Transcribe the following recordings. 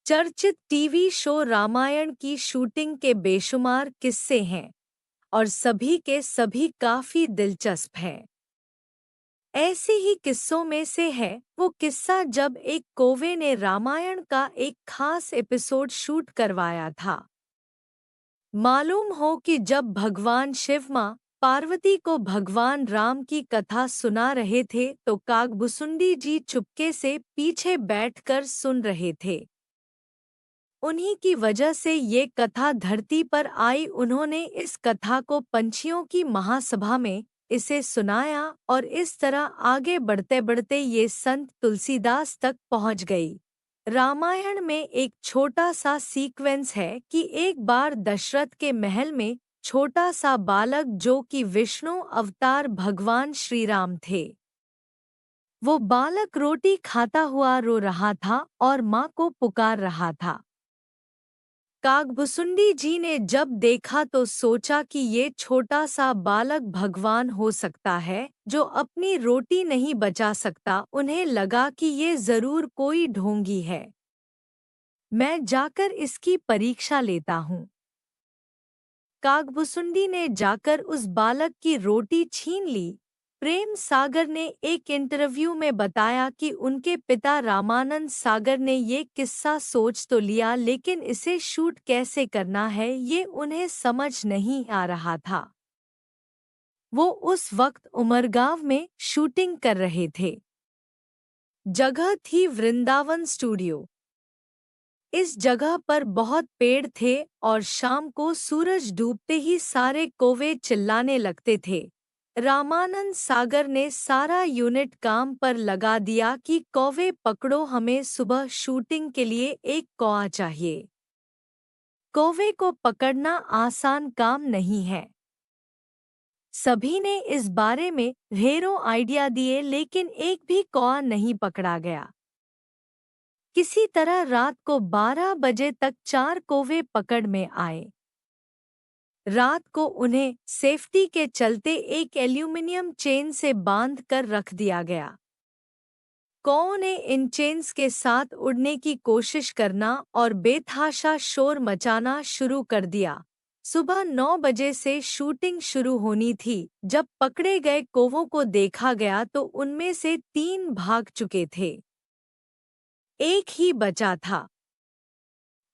चर्चित TV show Ramayan की shooting के बेशुमार किस्से हैं और सभी के सभी काफी दिलचस्प हैं। ऐसे ही किस्सों में से है वो किस्सा जब एक कौवे ने रामायण का एक खास एपिसोड शूट करवाया था। मालूम हो कि जब भगवान शिव मां पार्वती को भगवान राम की कथा सुना रहे थे तो कागभुसुंडी जी चुपके से पीछे बैठकर सुन रहे थे। उन्हीं की वजह से ये कथा धरती पर आई। उन्होंने इस कथा को पंछियों की महासभा में इसे सुनाया और इस तरह आगे बढ़ते बढ़ते ये संत तुलसीदास तक पहुंच गई। रामायण में एक छोटा सा सीक्वेंस है कि एक बार दशरथ के महल में छोटा सा बालक जो कि विष्णु अवतार भगवान श्री राम थे। वो बालक रोटी खाता हुआ रो रहा था और माँ को पुकार रहा था। कागभुसुंडी जी ने जब देखा तो सोचा कि ये छोटा सा बालक भगवान हो सकता है जो अपनी रोटी नहीं बचा सकता। उन्हें लगा कि ये जरूर कोई ढोंगी है, मैं जाकर इसकी परीक्षा लेता हूँ। कागभुसुंडी ने जाकर उस बालक की रोटी छीन ली। प्रेम सागर ने एक इंटरव्यू में बताया कि उनके पिता रामानंद सागर ने ये किस्सा सोच तो लिया लेकिन इसे शूट कैसे करना है ये उन्हें समझ नहीं आ रहा था। वो उस वक्त उमरगांव में शूटिंग कर रहे थे। जगह थी वृंदावन स्टूडियो। इस जगह पर बहुत पेड़ थे और शाम को सूरज डूबते ही सारे कौवे चिल्लाने लगते थे। रामानंद सागर ने सारा यूनिट काम पर लगा दिया कि कौवे पकड़ो, हमें सुबह शूटिंग के लिए एक कौवा चाहिए। कौवे को पकड़ना आसान काम नहीं है। सभी ने इस बारे में ढेरों आइडिया दिए लेकिन एक भी कौवा नहीं पकड़ा गया। किसी तरह रात को 12 बजे तक 4 कौवे पकड़ में आए। रात को उन्हें सेफ्टी के चलते एक एल्यूमिनियम चेन से बांध कर रख दिया गया। कौवों ने इन चेन्स के साथ उड़ने की कोशिश करना और बेतहाशा शोर मचाना शुरू कर दिया। सुबह 9 बजे से शूटिंग शुरू होनी थी। जब पकड़े गए कौवों को देखा गया तो उनमें से 3 भाग चुके थे, एक ही बचा था।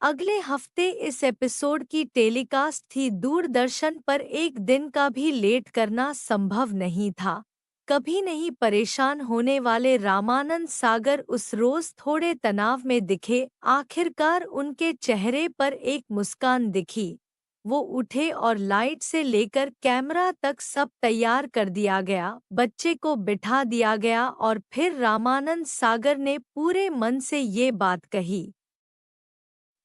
अगले हफ्ते इस एपिसोड की टेलीकास्ट थी। दूरदर्शन पर एक दिन का भी लेट करना संभव नहीं था। कभी नहीं परेशान होने वाले रामानंद सागर उस रोज थोड़े तनाव में दिखे। आखिरकार उनके चेहरे पर एक मुस्कान दिखी। वो उठे और लाइट से लेकर कैमरा तक सब तैयार कर दिया गया। बच्चे को बिठा दिया गया और फिर रामानंद सागर ने पूरे मन से ये बात कही,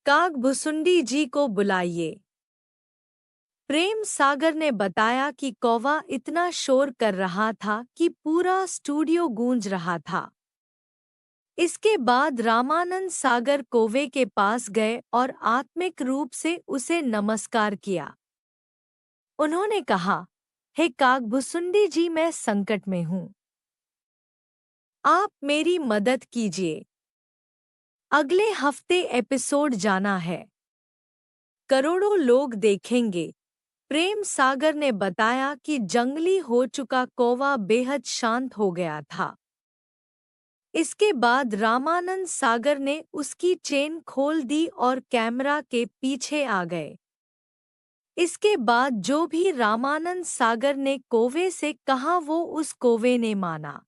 कागभुसुंडी जी को बुलाइए। प्रेम सागर ने बताया कि कौवा इतना शोर कर रहा था कि पूरा स्टूडियो गूंज रहा था। इसके बाद रामानंद सागर कौवे के पास गए और आत्मिक रूप से उसे नमस्कार किया। उन्होंने कहा, हे कागभुसुंडी जी, मैं संकट में हूँ, आप मेरी मदद कीजिए। अगले हफ्ते एपिसोड जाना है, करोड़ों लोग देखेंगे। प्रेम सागर ने बताया कि जंगली हो चुका कौवा बेहद शांत हो गया था। इसके बाद रामानंद सागर ने उसकी चेन खोल दी और कैमरा के पीछे आ गए। इसके बाद जो भी रामानंद सागर ने कौवे से कहा वो उस कौवे ने माना।